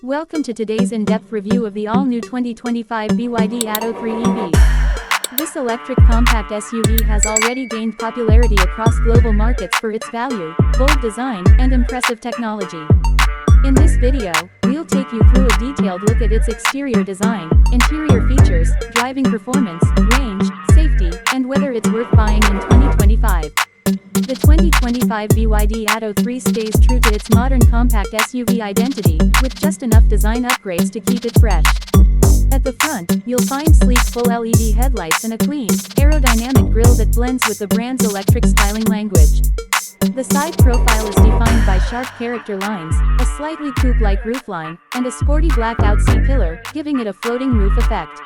Welcome to today's in-depth review of the all-new 2025 BYD Atto 3 EV. This electric compact SUV has already gained popularity across global markets for its value, bold design, and impressive technology. In this video, we'll take you through a detailed look at its exterior design, interior features, driving performance, range, safety, and whether it's worth buying in 2025. The 2025 BYD Atto 3 stays true to its modern compact SUV identity, with just enough design upgrades to keep it fresh. At the front, you'll find sleek full LED headlights and a clean, aerodynamic grille that blends with the brand's electric styling language. The side profile is defined by sharp character lines, a slightly coupe-like roofline, and a sporty blacked-out C-pillar, giving it a floating roof effect.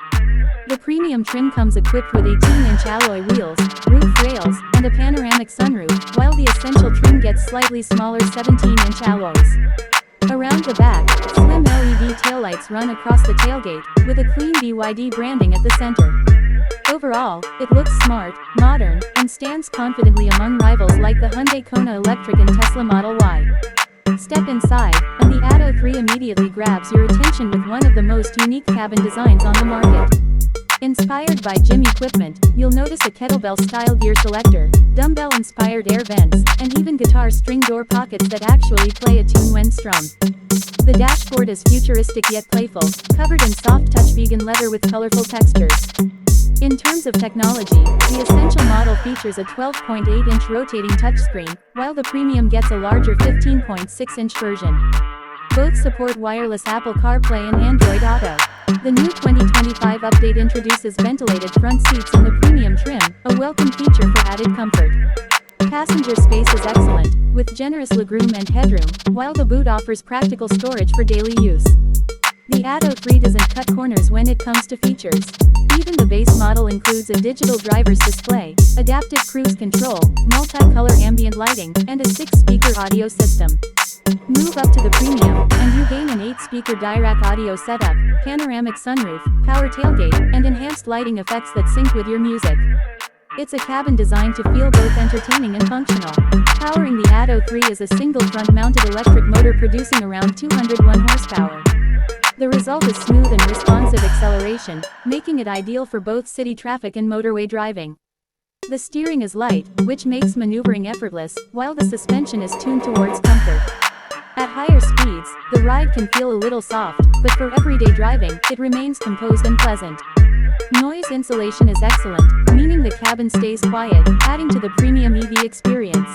The premium trim comes equipped with 18-inch alloy wheels, roof rails, and a panoramic sunroof, while the essential trim gets slightly smaller 17-inch alloys. Around the back, slim LED taillights run across the tailgate, with a clean BYD branding at the center. Overall, it looks smart, modern, and stands confidently among rivals like the Hyundai Kona Electric and Tesla Model Y. Step inside, and the Atto 3 immediately grabs your attention with one of the most unique cabin designs on the market. Inspired by gym equipment, you'll notice a kettlebell-style gear selector, dumbbell-inspired air vents, and even guitar string door pockets that actually play a tune when strummed. The dashboard is futuristic yet playful, covered in soft-touch vegan leather with colorful textures. In terms of technology, the Essential model features a 12.8-inch rotating touchscreen, while the Premium gets a larger 15.6-inch version. Both support wireless Apple CarPlay and Android Auto. The new 2025 update introduces ventilated front seats in the Premium trim, a welcome feature for added comfort. Passenger space is excellent, with generous legroom and headroom, while the boot offers practical storage for daily use. The Atto 3 doesn't cut corners when it comes to features. Even the base model includes a digital driver's display, adaptive cruise control, multi-color ambient lighting, and a 6-speaker audio system. Move up to the Premium, and you gain an 8-speaker Dirac audio setup, panoramic sunroof, power tailgate, and enhanced lighting effects that sync with your music. It's a cabin designed to feel both entertaining and functional. Powering the Atto 3 is a single front-mounted electric motor producing around 201 horsepower. The result is smooth and responsive acceleration, making it ideal for both city traffic and motorway driving. The steering is light, which makes maneuvering effortless, while the suspension is tuned towards comfort. At higher speeds, the ride can feel a little soft, but for everyday driving, it remains composed and pleasant. Noise insulation is excellent, meaning the cabin stays quiet, adding to the premium EV experience.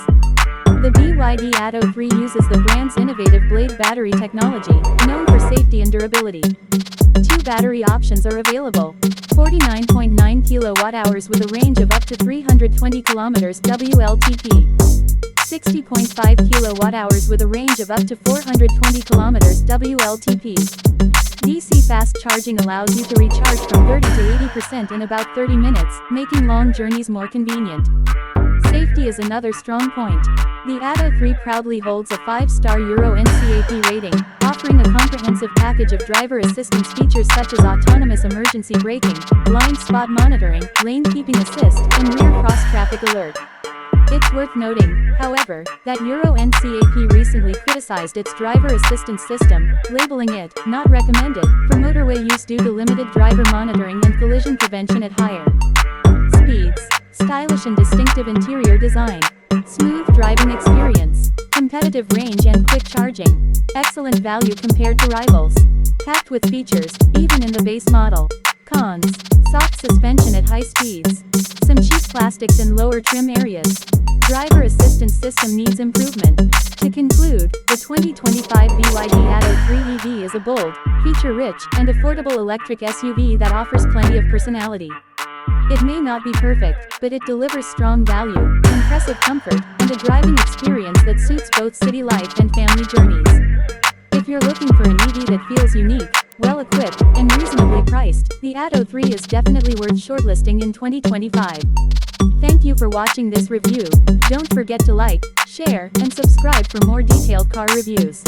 The BYD Atto 3 uses the brand's innovative Blade battery technology, known for safety and durability. 2 battery options are available: 49.9 kWh with a range of up to 320 km WLTP. 60.5 kWh with a range of up to 420 km WLTP. DC fast charging allows you to recharge from 30 to 80% in about 30 minutes, making long journeys more convenient. Safety is another strong point. The Atto 3 proudly holds a 5-star Euro NCAP rating, offering a comprehensive package of driver assistance features such as autonomous emergency braking, blind spot monitoring, lane keeping assist, and rear cross-traffic alert. It's worth noting, however, that Euro NCAP recently criticized its driver assistance system, labeling it not recommended for motorway use due to limited driver monitoring and collision prevention at higher speeds. Stylish and distinctive interior design. Smooth driving experience. Competitive range and quick charging. Excellent value compared to rivals. Packed with features, even in the base model. Cons: soft suspension at high speeds. Some cheap plastics in lower trim areas. Driver assistance system needs improvement. To conclude, the 2025 BYD Atto 3 EV is a bold, feature-rich, and affordable electric SUV that offers plenty of personality. It may not be perfect, but it delivers strong value, impressive comfort, and a driving experience that suits both city life and family journeys. If you're looking for an EV that feels unique, well-equipped, and reasonably priced, the Atto 3 is definitely worth shortlisting in 2025. Thank you for watching this review. Don't forget to like, share, and subscribe for more detailed car reviews.